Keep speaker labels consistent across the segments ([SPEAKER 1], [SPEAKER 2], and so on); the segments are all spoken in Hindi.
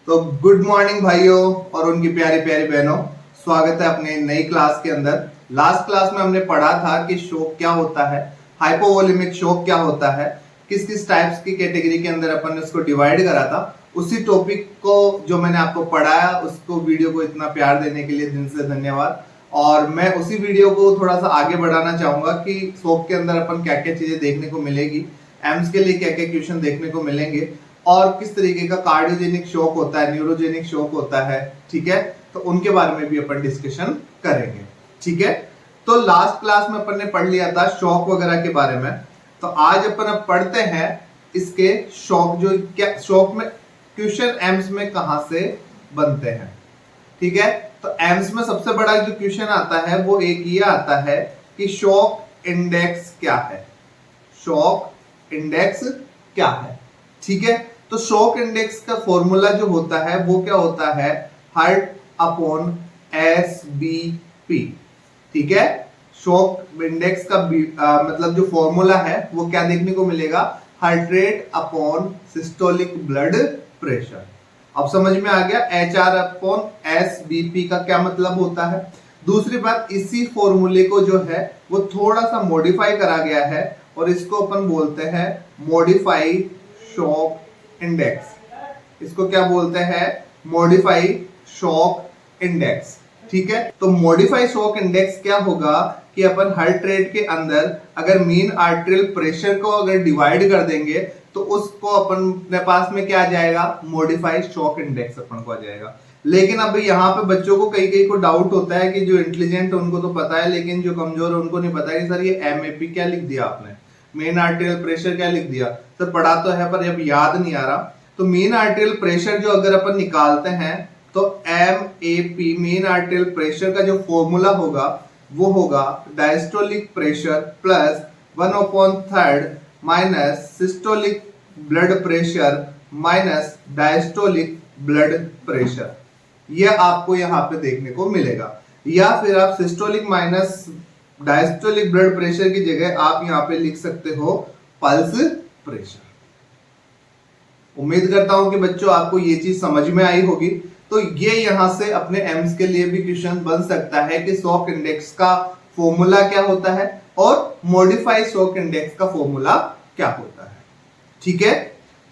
[SPEAKER 1] तो गुड मॉर्निंग भाइयों और उनकी प्यारी प्यारी बहनों, स्वागत है अपने नई क्लास के अंदर। लास्ट क्लास में हमने पढ़ा था कि शॉक क्या होता है, हाइपोवोलेमिक शॉक क्या होता है, किस किस टाइप्स की कैटेगरी के अंदर अपन ने उसको डिवाइड करा था। उसी टॉपिक को जो मैंने आपको पढ़ाया, उसको वीडियो को इतना प्यार देने के लिए दिल से धन्यवाद। और मैं उसी वीडियो को थोड़ा सा आगे बढ़ाना चाहूंगा कि शॉक के अंदर अपन क्या क्या चीजें देखने को मिलेगी, एम्स के लिए क्या क्या क्वेश्चन देखने को मिलेंगे और किस तरीके का कार्डियोजेनिक शॉक होता है, न्यूरोजेनिक शॉक होता है। ठीक है, तो उनके बारे में भी अपन डिस्कशन करेंगे। ठीक है, तो लास्ट क्लास में अपन ने पढ़ लिया था शॉक वगैरह के बारे में। तो आज अपन अब पढ़ते हैं इसके शॉक, जो क्या शॉक में क्वेश्चन एम्स में कहां से बनते हैं। ठीक है, तो एम्स में सबसे बड़ा जो क्वेश्चन आता है वो एक ये आता है कि शॉक इंडेक्स क्या है। शॉक इंडेक्स क्या है? ठीक है, तो शॉक इंडेक्स का फॉर्मूला जो होता है वो क्या होता है, heart upon S B P. ठीक है, शॉक इंडेक्स का मतलब जो फॉर्मूला है वो क्या देखने को मिलेगा, heart rate upon systolic blood pressure. अब समझ में आ गया H R upon S B P का क्या मतलब होता है। दूसरी बात, इसी फॉर्मूले को जो है वो थोड़ा सा मॉडिफाई करा गया है और इसको अपन बोलते हैं मॉडिफाइड शॉक इंडेक्स। इसको क्या बोलते हैं, मॉडिफाइड शॉक इंडेक्स। ठीक है, तो मॉडिफाइड शॉक इंडेक्स क्या होगा कि अपन हार्ट रेट के अंदर अगर मीन आर्टेरियल प्रेशर को अगर डिवाइड कर देंगे तो उसको अपन अपने पास में क्या आ जाएगा, मॉडिफाइड शॉक इंडेक्स अपन को आ जाएगा। लेकिन अब यहाँ पे बच्चों को कई कई को डाउट होता है कि जो इंटेलिजेंट है उनको तो पता है, लेकिन जो कमजोर है उनको नहीं पता है कि सर ये एमएपी क्या लिख दिया आपने, मेन आर्टेरियल प्रेशर क्या लिख दिया। तो पढ़ा तो है पर अब याद नहीं आ रहा। तो मेन आर्टेरियल प्रेशर जो अगर अपन निकालते हैं तो M A P mean arterial pressure का जो फॉर्मूला होगा वो होगा diastolic pressure plus 1/3 minus systolic blood pressure minus diastolic blood pressure. यह आपको यहाँ पे देखने को मिलेगा। या फिर आप systolic minus diastolic blood pressure की जगह आप यहाँ पे लिख सकते हो पल्स प्रेशर। उम्मीद करता हूं कि बच्चों आपको ये चीज समझ में आई होगी। तो ये यहां से अपने एम्स के लिए भी क्वेश्चन बन सकता है कि शॉक इंडेक्स का फॉर्मूला क्या होता है और मॉडिफाइड शॉक इंडेक्स का फॉर्मूला क्या होता है। ठीक है,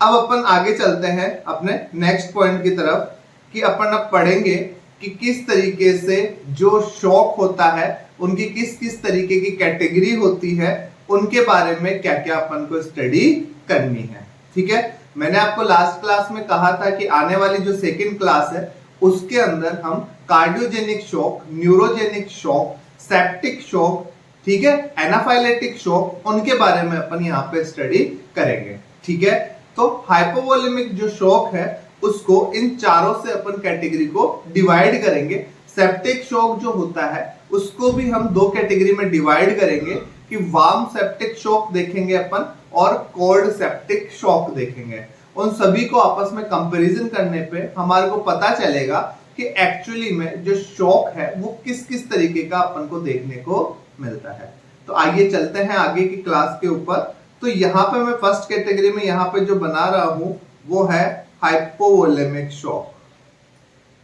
[SPEAKER 1] अब अपन आगे चलते हैं अपने नेक्स्ट पॉइंट की तरफ कि अपन अब पढ़ेंगे कि किस तरीके से जो शॉक होता है उनकी किस किस तरीके की कैटेगरी होती है, उनके बारे में क्या क्या अपन को स्टडी करनी है। ठीक है, मैंने आपको लास्ट क्लास में कहा था कि आने वाली जो सेकंड क्लास है उसके अंदर हम cardiogenic shock, neurogenic shock, septic shock, ठीक है, एनाफाइलेटिक शॉक, उनके बारे में अपन यहाँ पे स्टडी करेंगे। ठीक है, तो हाइपोवोलेमिक जो शॉक है उसको इन चारों से अपन कैटेगरी को डिवाइड करेंगे। सेप्टिक शॉक जो होता है उसको भी हम दो कैटेगरी में डिवाइड करेंगे कि वार्म सेप्टिक शॉक देखेंगे अपन और कोल्ड सेप्टिक शॉक देखेंगे। उन सभी को आपस में कंपैरिजन करने पे हमारे को पता चलेगा कि एक्चुअली में जो शॉक है वो किस किस तरीके का अपन को देखने को मिलता है। तो आइए चलते हैं आगे की क्लास के ऊपर। तो यहाँ पे मैं फर्स्ट कैटेगरी में यहाँ पे जो बना रहा हूं वो है हाइपोवोलेमिक शॉक।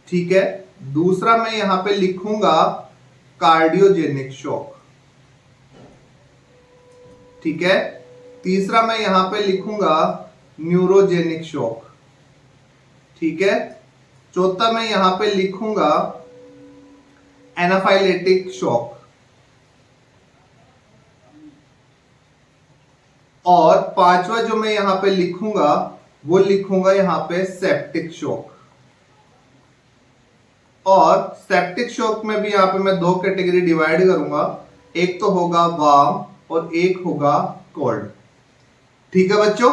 [SPEAKER 1] ठीक है, दूसरा मैं यहाँ पे लिखूंगा कार्डियोजेनिक शॉक। ठीक है, तीसरा मैं यहां पे लिखूंगा न्यूरोजेनिक शॉक। ठीक है, चौथा मैं यहां पे लिखूंगा एनाफाइलेटिक शॉक और पांचवा जो मैं यहां पे लिखूंगा वो लिखूंगा यहां पे सेप्टिक शॉक। और सेप्टिक शॉक में भी यहां पे मैं दो कैटेगरी डिवाइड करूंगा, एक तो होगा वार्म और एक होगा कोल्ड। ठीक है बच्चों,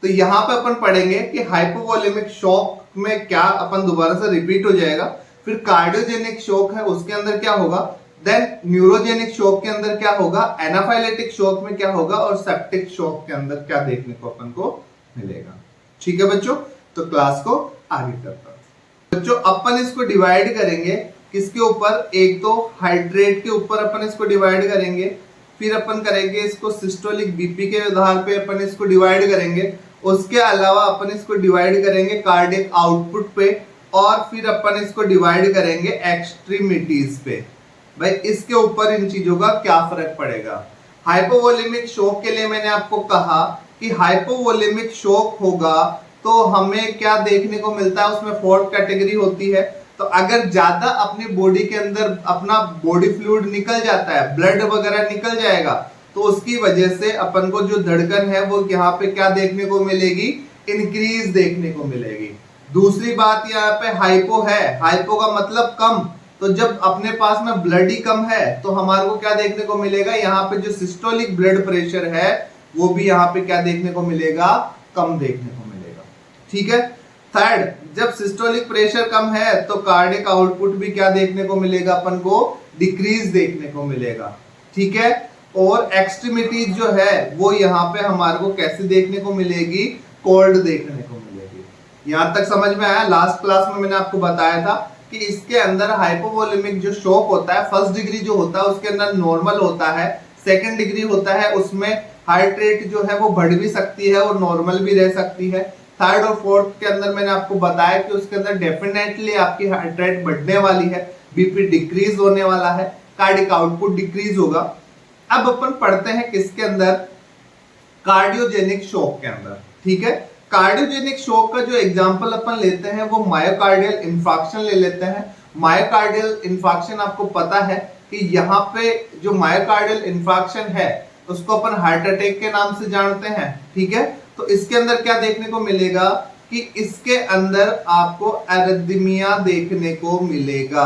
[SPEAKER 1] तो यहां पे अपन पढ़ेंगे कि हाइपोवोलेमिक शॉक में क्या अपन दोबारा से रिपीट हो जाएगा, फिर कार्डियोजेनिक शॉक है उसके अंदर क्या होगा, देन न्यूरोजेनिक शॉक के अंदर क्या होगा, एनाफाइलेटिक शॉक में क्या होगा और सेप्टिक शॉक के अंदर क्या देखने को अपन को मिलेगा। ठीक है बच्चों, तो क्लास को आगे करता हूं। बच्चों अपन इसको डिवाइड करेंगे किसके ऊपर, एक तो हाइड्रेट के ऊपर अपन इसको डिवाइड करेंगे, फिर अपन करेंगे इसको सिस्टोलिक बीपी के आधार पे अपन इसको डिवाइड करेंगे, उसके अलावा अपन इसको डिवाइड करेंगे कार्डियक आउटपुट पे और फिर अपन इसको डिवाइड करेंगे एक्सट्रीमिटीज पे। भाई इसके ऊपर इन चीजों का क्या फर्क पड़ेगा। हाइपोवोलेमिक शॉक के लिए मैंने आपको कहा कि हाइपोवोलेमिक शॉक होगा तो हमें क्या देखने को मिलता है, उसमें फोर्थ कैटेगरी होती है। तो अगर ज्यादा अपनी बॉडी के अंदर अपना बॉडी फ्लूइड निकल जाता है, ब्लड वगैरह निकल जाएगा, तो उसकी वजह से अपन को जो धड़कन है वो यहाँ पे क्या देखने को मिलेगी, इंक्रीज देखने को मिलेगी। दूसरी बात यहाँ पे हाइपो है, हाइपो का मतलब कम, तो जब अपने पास में ब्लड ही कम है तो हमारे को क्या देखने को मिलेगा, यहाँ पे जो सिस्टोलिक ब्लड प्रेशर है वो भी यहाँ पे क्या देखने को मिलेगा, कम देखने को मिलेगा। ठीक है। थर्ड, जब सिस्टोलिक प्रेशर कम है तो कार्डियक आउटपुट भी क्या देखने को मिलेगा, अपन को डिक्रीज देखने को मिलेगा। ठीक है। और एक्सट्रीमिटीज जो है वो यहाँ पे हमारे को कैसे देखने को मिलेगी, कोल्ड देखने को मिलेगी। यहां तक समझ में आया। लास्ट क्लास में मैंने आपको बताया था कि इसके अंदर हाइपोवोलेमिक जो शॉक होता है, फर्स्ट डिग्री जो होता है उसके अंदर नॉर्मल होता है, सेकंड डिग्री होता है उसमें हार्ट रेट जो है वो बढ़ भी सकती है और नॉर्मल भी रह सकती है। थर्ड और फोर्थ के अंदर मैंने आपको बताया कि उसके अंदर डेफिनेटली आपकी हार्ट रेट बढ़ने वाली है, बीपी डिक्रीज होने वाला है, कार्डियक आउटपुट डिक्रीज होगा। अब अपन पढ़ते हैं किसके अंदर, कार्डियोजेनिक शॉक के अंदर। ठीक है। कार्डियोजेनिक शॉक का जो एग्जांपल अपन लेते हैं वो मायोकार्डियल इंफार्क्शन ले लेते हैं। मायोकार्डियल इंफार्क्शन आपको पता है कि यहाँ पे जो मायोकार्डियल इंफार्क्शन है उसको अपन हार्ट अटैक के नाम से जानते हैं। ठीक है। तो इसके अंदर क्या देखने को मिलेगा कि इसके अंदर आपको एरिथमिया देखने को मिलेगा।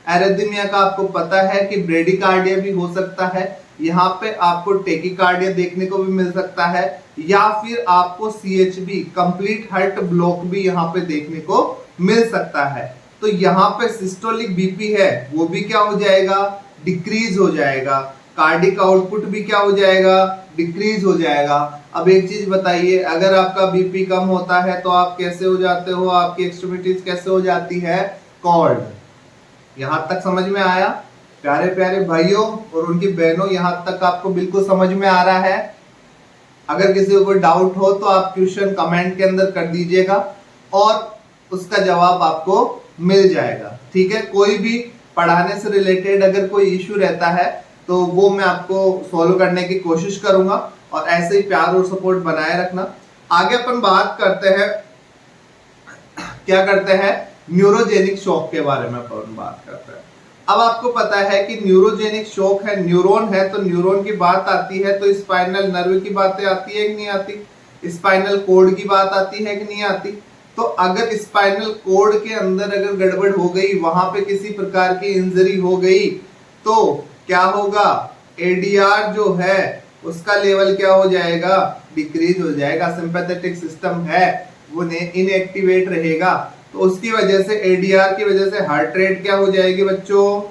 [SPEAKER 1] एरिथमिया का आपको पता है कि ब्रेडिकार्डिया भी हो सकता है, यहाँ पे आपको टेकिकार्डिया देखने को भी मिल सकता है, या फिर आपको CHB कंप्लीट हार्ट ब्लॉक भी यहाँ पे देखने को मिल सकता है। तो यहाँ पे सिस्टोलिक बीपी है वो भी क्या हो जाएगा, डिक्रीज हो जाएगा। कार्डिक आउटपुट भी क्या हो जाएगा, डिक्रीज हो जाएगा। अब एक चीज बताइए, अगर आपका बीपी कम होता है तो आप कैसे हो जाते हो, आपकी एक्सट्रीमिटीज कैसे हो जाती है, कॉल्ड। यहां तक समझ में आया प्यारे प्यारे भाइयों और उनकी बहनों, यहां तक आपको बिल्कुल समझ में आ रहा है। अगर किसी को कोई डाउट हो तो आप क्वेश्चन कमेंट के अंदर कर दीजिएगा और उसका जवाब आपको मिल जाएगा। ठीक है। कोई भी पढ़ाने से रिलेटेड अगर कोई इश्यू रहता है तो वो मैं आपको सॉल्व करने की कोशिश करूंगा और ऐसे ही प्यार और सपोर्ट बनाए रखना। आगे अपन बात करते हैं, क्या करते हैं, न्यूरोजेनिक शॉक के बारे में अपन बात करते हैं। अब आपको पता है कि न्यूरोजेनिक शॉक है, न्यूरॉन है तो न्यूरॉन की बात आती है तो स्पाइनल नर्व की बातें आती है कि नहीं आती, स्पाइनल कोड की बात आती है कि नहीं आती। तो अगर स्पाइनल कोड के अंदर अगर गड़बड़ हो गई, वहां पे किसी प्रकार की इंजरी हो गई तो क्या होगा, एडीआर जो है उसका लेवल क्या हो जाएगा, डिक्रीज हो जाएगा। सिंपैथेटिक सिस्टम है वो इनएक्टिवेट रहेगा, तो उसकी वजह से एडीआर की वजह से हार्ट रेट क्या हो जाएगी बच्चों,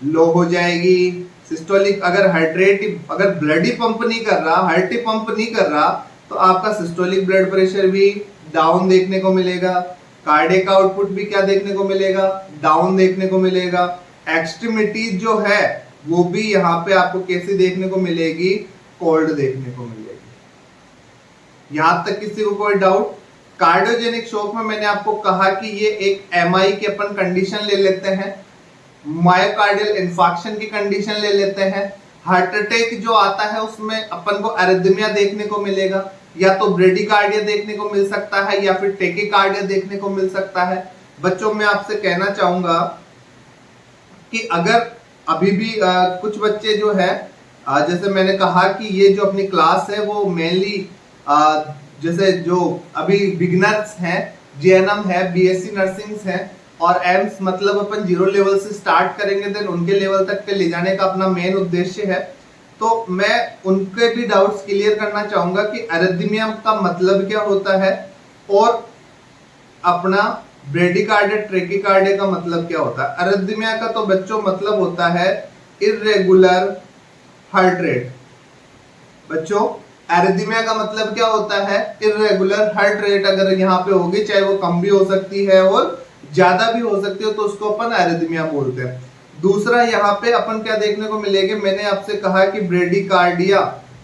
[SPEAKER 1] लो हो जाएगी। सिस्टोलिक अगर हार्ट रेट, अगर ब्लड ही पंप नहीं कर रहा, हार्ट ही पंप नहीं कर रहा, तो आपका सिस्टोलिक ब्लड प्रेशर भी डाउन देखने को मिलेगा। कार्डियक आउटपुट भी क्या देखने को मिलेगा, डाउन देखने को मिलेगा। एक्सट्रीमिटीज जो है वो भी यहाँ पे आपको कैसी देखने को मिलेगी, कोल्ड देखने को मिलेगी। यहां तक किसी को कोई डाउट। कार्डियोजेनिक शॉक में मैंने आपको कहा कि ये एक एमआई की अपन कंडीशन ले लेते हैं, मायोकार्डियल इंफार्क्शन की कंडीशन ले लेते हैं। हार्ट अटैक जो आता है उसमें अपन को एरिथमिया देखने को मिलेगा, या तो ब्रेडिकार्डिया देखने को मिल सकता है या फिर टेकिकार्डिया देखने को मिल सकता है। बच्चों मैं आपसे कहना चाहूंगा कि अगर अभी भी कुछ बच्चे जो है जैसे मैंने कहा कि ये जो अपनी क्लास है वो मेनली जैसे जो अभी बिगिनर्स हैं, जेएनएम है, बीएससी नर्सिंग है और एम्स, मतलब अपन 0 लेवल से स्टार्ट करेंगे देन उनके लेवल तक के ले जाने का अपना मेन उद्देश्य है। तो मैं उनके भी डाउट्स क्लियर करना चाहूंगा कि एरिथमिया का मतलब क्या होता है और अपना ब्रेडिकार्डिया ट्रेकिकार्डिया का मतलब क्या होता है। एरिथमिया का तो बच्चों मतलब होता है इर्रेगुलर हार्ट रेट। बच्चों एरिथमिया का मतलब क्या होता है, इर्रेगुलर हार्ट रेट अगर यहाँ पे होगी, चाहे वो कम भी हो सकती है और ज्यादा भी हो सकती है, तो उसको अपन एरिथमिया बोलते हैं। दूसरा यहाँ पे अपन क्या देखने को मिलेगा, मैंने आपसे कहा कि ब्रेडिकार्डिया,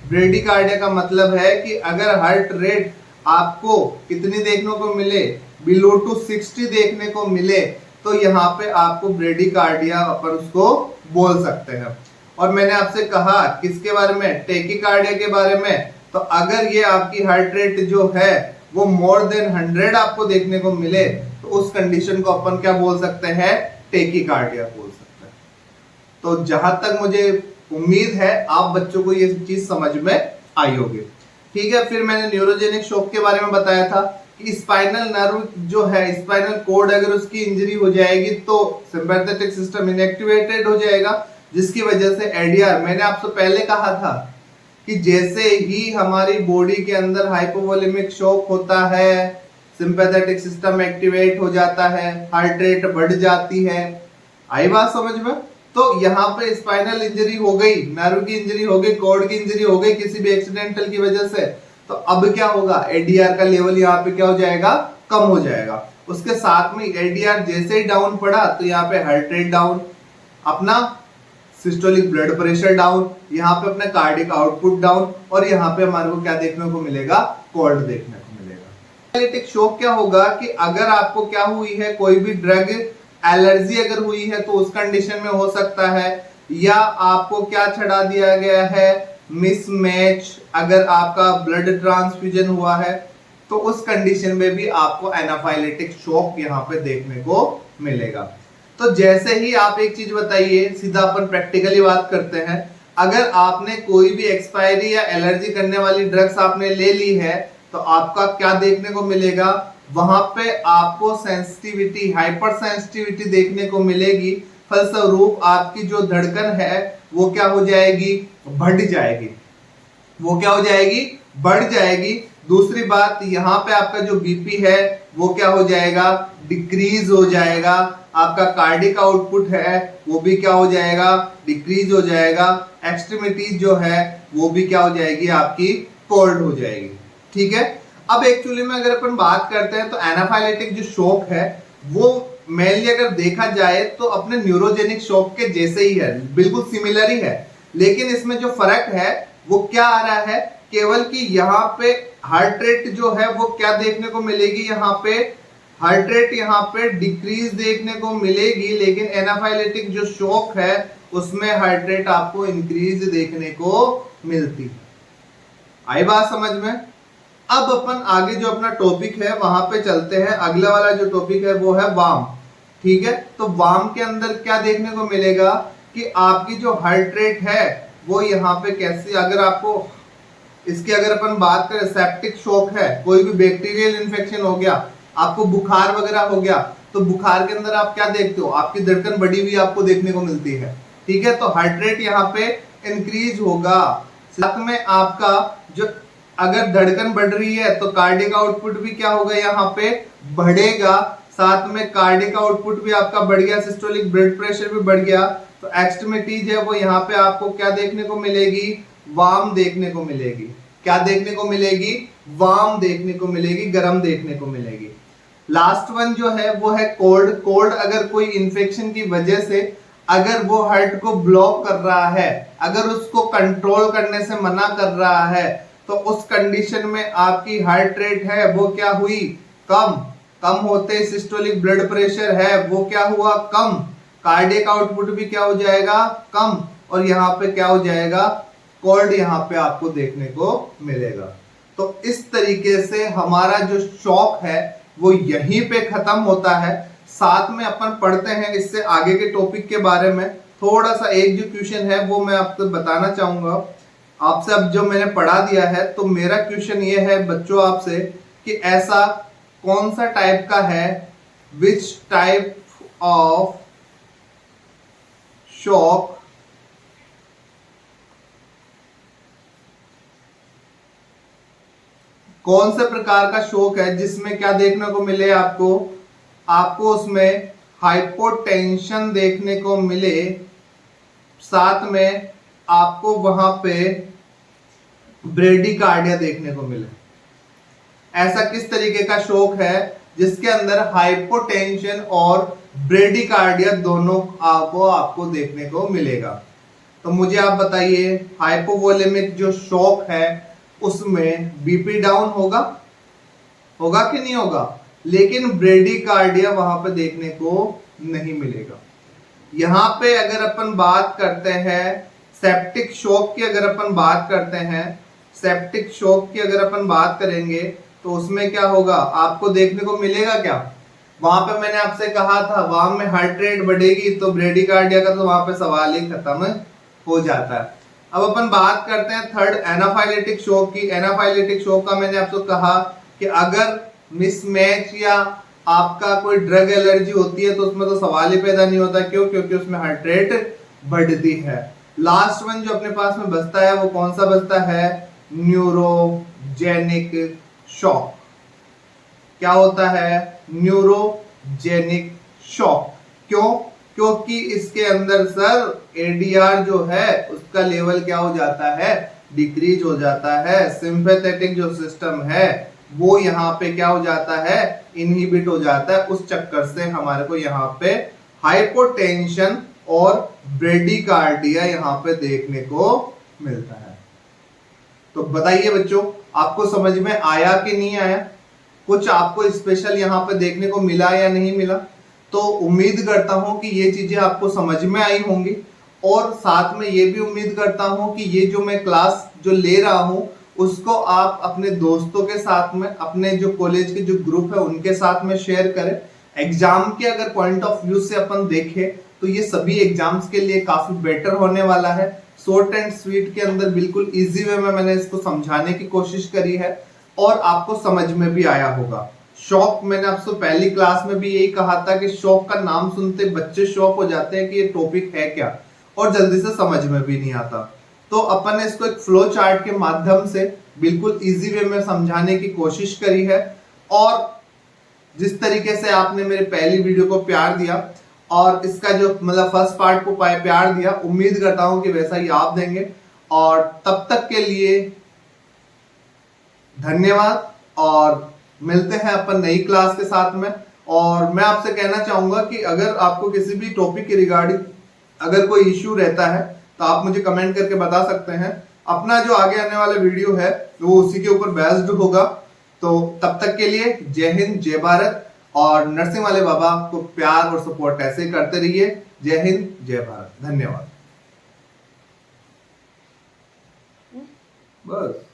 [SPEAKER 1] ब्रेडिकार्डिया का मतलब है कि अगर हार्ट रेट आपको कितनी देखने को मिले, बिलो टू 60 देखने को मिले, तो यहाँ पे आपको ब्रेडिकार्डिया अपन उसको बोल सकते हैं। और मैंने आपसे कहा किसके बारे में, टेकिकार्डिया के बारे में। तो अगर ये आपकी हार्ट रेट जो है वो मोर देन 100 आपको देखने को मिले, तो उस कंडीशन को अपन क्या बोल सकते हैं, टेकिकार्डिया बोल सकते हैं। तो जहां तक मुझे उम्मीद है आप बच्चों को ये चीज समझ में आई होगी। ठीक है, फिर मैंने न्यूरोजेनिक शॉक के बारे में बताया था कि स्पाइनल नर्व जो है, स्पाइनल कोड अगर उसकी इंजरी हो जाएगी तो सिंपैथेटिक सिस्टम इनएक्टिवेटेड हो जाएगा, जिसकी वजह से एडीआर, मैंने आपसे पहले कहा था कि जैसे ही हमारी बॉडी के अंदर हाइपोवोलेमिक शॉक होता है, सिंपैथेटिक सिस्टम एक्टिवेट हो जाता है, हार्ट रेट बढ़ जाती है। आई बात समझ में? तो यहाँ पे स्पाइनल इंजरी हो गई, नर्व की इंजरी हो गई, कॉर्ड की इंजरी हो गई किसी भी एक्सीडेंटल की वजह से, तो अब क्या होगा, एडीआर का लेवल यहाँ पे क्या हो जाएगा, कम हो जाएगा। उसके साथ में एडीआर जैसे ही डाउन पड़ा तो यहाँ पे हार्ट रेट डाउन, अपना सिस्टोलिक ब्लड प्रेशर डाउन, यहाँ पे अपना कार्डिक आउटपुट डाउन, और यहाँ पे हमारे को क्या देखने को मिलेगा, कॉर्ड देखने को मिलेगा। पैरालिटिक शॉक क्या होगा कि अगर आपको क्या हुई है, कोई भी ड्रग एलर्जी अगर हुई है तो उस कंडीशन में हो सकता है, या आपको क्या चढ़ा दिया गया है, मिसमैच, अगर आपका ब्लड ट्रांसफ्यूजन हुआ है तो उस कंडीशन में भी आपको एनाफाइलेटिक शॉक यहाँ पे देखने को मिलेगा। तो जैसे ही आप एक चीज बताइए, सीधा अपन प्रैक्टिकली बात करते हैं, अगर आपने कोई भी एक्सपायरी या एलर्जी करने वाली ड्रग्स आपने ले ली है तो आपका क्या देखने को मिलेगा, वहां पे आपको सेंसिटिविटी, हाइपर सेंसिटिविटी देखने को मिलेगी। फलस्वरूप आपकी जो धड़कन है वो क्या हो जाएगी, बढ़ जाएगी। वो क्या हो जाएगी, बढ़ जाएगी। दूसरी बात, यहाँ पे आपका जो बीपी है वो क्या हो जाएगा, डिक्रीज हो जाएगा। आपका कार्डिक आउटपुट है वो भी क्या हो जाएगा, डिक्रीज हो जाएगा। एक्सट्रीमिटीज जो है वो भी क्या हो जाएगी, आपकी कोल्ड हो जाएगी। ठीक है, अब एक्चुअली में अगर अपन बात करते हैं तो एनाफाइलेटिक जो शॉक है वो मेनली अगर देखा जाए तो अपने न्यूरोजेनिक शॉक के जैसे ही है, बिल्कुल सिमिलर ही है। लेकिन इसमें जो फर्क है वो क्या आ रहा है, केवल कि यहाँ पे हार्ट रेट जो है वो क्या देखने को मिलेगी, यहाँ पे हार्ट रेट यहाँ पे डिक्रीज देखने को मिलेगी। लेकिन एनाफाइलेटिक जो शॉक है उसमें हार्ट रेट आपको इंक्रीज देखने को मिलती। आई बात समझ में? अब अपन आगे जो अपना टॉपिक है वहां पे चलते हैं। अगला वाला जो टॉपिक है वो है वार्म। ठीक है, तो वार्म के अंदर क्या देखने को मिलेगा कि आपकी जो हार्ट रेट है वो यहाँ पे कैसी, अगर आपको इसकी अगर अपन बात करें, सेप्टिक शॉक है, कोई भी बैक्टीरियल इन्फेक्शन हो गया, आपको बुखार वगैरह हो गया, तो बुखार के अंदर आप क्या देखते हो, आपकी धड़कन बढ़ी हुई आपको देखने को मिलती है। ठीक है, तो हार्ट रेट यहाँ पे इंक्रीज होगा। साथ में आपका जो अगर धड़कन बढ़ रही है तो कार्डिक आउटपुट भी क्या होगा, यहाँ पे बढ़ेगा। साथ में कार्डिक आउटपुट भी आपका बढ़ गया, सिस्टोलिक ब्लड प्रेशर भी बढ़ गया। तो एक्सट्रीमिटीज है वो यहाँ पे आपको क्या देखने को मिलेगी, वार्म देखने को मिलेगी। क्या देखने को मिलेगी, वार्म देखने को मिलेगी, गर्म देखने को मिलेगी। लास्ट वन जो है वो है कोल्ड। कोल्ड अगर कोई इंफेक्शन की वजह से अगर वो हार्ट को ब्लॉक कर रहा है, अगर उसको कंट्रोल करने से मना कर रहा है, तो उस कंडीशन में आपकी हार्ट रेट है वो क्या हुई, कम। कम होते सिस्टोलिक ब्लड प्रेशर है वो क्या हुआ, कम। कार्डियक आउटपुट भी क्या हो जाएगा, कम। और यहाँ पे क्या हो जाएगा, कोल्ड यहाँ पे आपको देखने को मिलेगा। तो इस तरीके से हमारा जो शॉक है वो यहीं पे खत्म होता है। साथ में अपन पढ़ते हैं इससे आगे के टॉपिक के बारे में। थोड़ा सा एक जो क्वेश्चन है वो मैं आपको बताना चाहूंगा आपसे। अब जो मैंने पढ़ा दिया है तो मेरा क्वेश्चन ये है बच्चों आपसे कि ऐसा कौन सा टाइप का है, विच टाइप ऑफ शॉक कौन से प्रकार का शॉक है जिसमें क्या देखने को मिले, आपको उसमें हाइपोटेंशन देखने को मिले, साथ में आपको वहां पे ब्रेडिकार्डिया देखने को मिले। ऐसा किस तरीके का शॉक है जिसके अंदर हाइपोटेंशन और ब्रेडिकार्डिया दोनों आपको देखने को मिलेगा। तो मुझे आप बताइए, हाइपोवोलेमिक जो शॉक है उसमें बीपी डाउन होगा, होगा कि नहीं होगा, लेकिन ब्रेडिकार्डिया वहां पे देखने को नहीं मिलेगा। यहाँ पे अगर अपन बात करते हैं सेप्टिक शॉक की, अगर अपन बात करते हैं सेप्टिक शॉक की अगर अपन बात करेंगे तो उसमें क्या होगा, आपको देखने को मिलेगा क्या, वहां पे मैंने आपसे कहा था वहां में हार्ट रेट बढ़ेगी तो ब्रेडिकार्डिया का तो वहां पे सवाल ही खत्म हो जाता है। अब अपन बात करते हैं थर्ड एनाफाइलेटिक शॉक की। एनाफाइलेटिक शॉक का मैंने आपको कहा कि अगर मिसमैच या आपका कोई ड्रग एलर्जी होती है तो उसमें तो सवाल ही पैदा नहीं होता, क्यों, क्योंकि उसमें हार्ट रेट बढ़ती है। लास्ट वन जो अपने पास में बचता है वो कौन सा बचता है, न्यूरोजेनिक शॉक। क्या होता है, न्यूरोजेनिक शॉक। क्यों, क्योंकि इसके अंदर सर एडीआर जो है उसका लेवल क्या हो जाता है, डिक्रीज हो जाता है। सिंपैथेटिक जो सिस्टम है वो यहाँ पे क्या हो जाता है, इनहिबिट हो जाता है। उस चक्कर से हमारे को यहाँ पे हाइपोटेंशन और ब्रेडिकार्डिया यहाँ पे देखने को मिलता है। तो बताइए बच्चों, आपको समझ में आया कि नहीं आया, कुछ आपको स्पेशल यहाँ पे देखने को मिला या नहीं मिला। तो उम्मीद करता हूं कि ये चीजें आपको समझ में आई होंगी, और साथ में ये भी उम्मीद करता हूं कि ये जो मैं क्लास जो ले रहा हूं उसको आप अपने दोस्तों के साथ में, अपने जो कॉलेज के जो ग्रुप है उनके साथ में शेयर करें। एग्जाम के अगर पॉइंट ऑफ व्यू से अपन देखें तो ये सभी एग्जाम्स के लिए काफी बेटर होने वाला है। शॉर्ट एंड स्वीट के अंदर बिल्कुल इजी वे में मैंने इसको समझाने की कोशिश करी है और आपको समझ में भी आया होगा। शॉक, मैंने आपसे पहली क्लास में भी यही कहा था कि शॉक का नाम सुनते बच्चे शॉक हो जाते हैं कि ये टॉपिक है क्या, और जल्दी से समझ में भी नहीं आता। तो अपन ने इसको एक फ्लो चार्ट के माध्यम से बिल्कुल इजी वे में समझाने की कोशिश करी है, और जिस तरीके से आपने मेरे पहली वीडियो को प्यार दिया और इसका जो मतलब फर्स्ट पार्ट को प्यार दिया, उम्मीद करता हूं कि वैसा ही आप देंगे। और तब तक के लिए धन्यवाद, और मिलते हैं अपन नई क्लास के साथ में। और मैं आपसे कहना चाहूंगा कि अगर आपको किसी भी टॉपिक के रिगार्डिंग अगर कोई इश्यू रहता है तो आप मुझे कमेंट करके बता सकते हैं। अपना जो आगे आने वाला वीडियो है वो उसी के ऊपर बेस्ड होगा। तो तब तक के लिए जय हिंद, जय भारत, और नरसिंह वाले बाबा को प्यार और सपोर्ट ऐसे करते रहिए। जय हिंद, जय भारत, धन्यवाद। बस।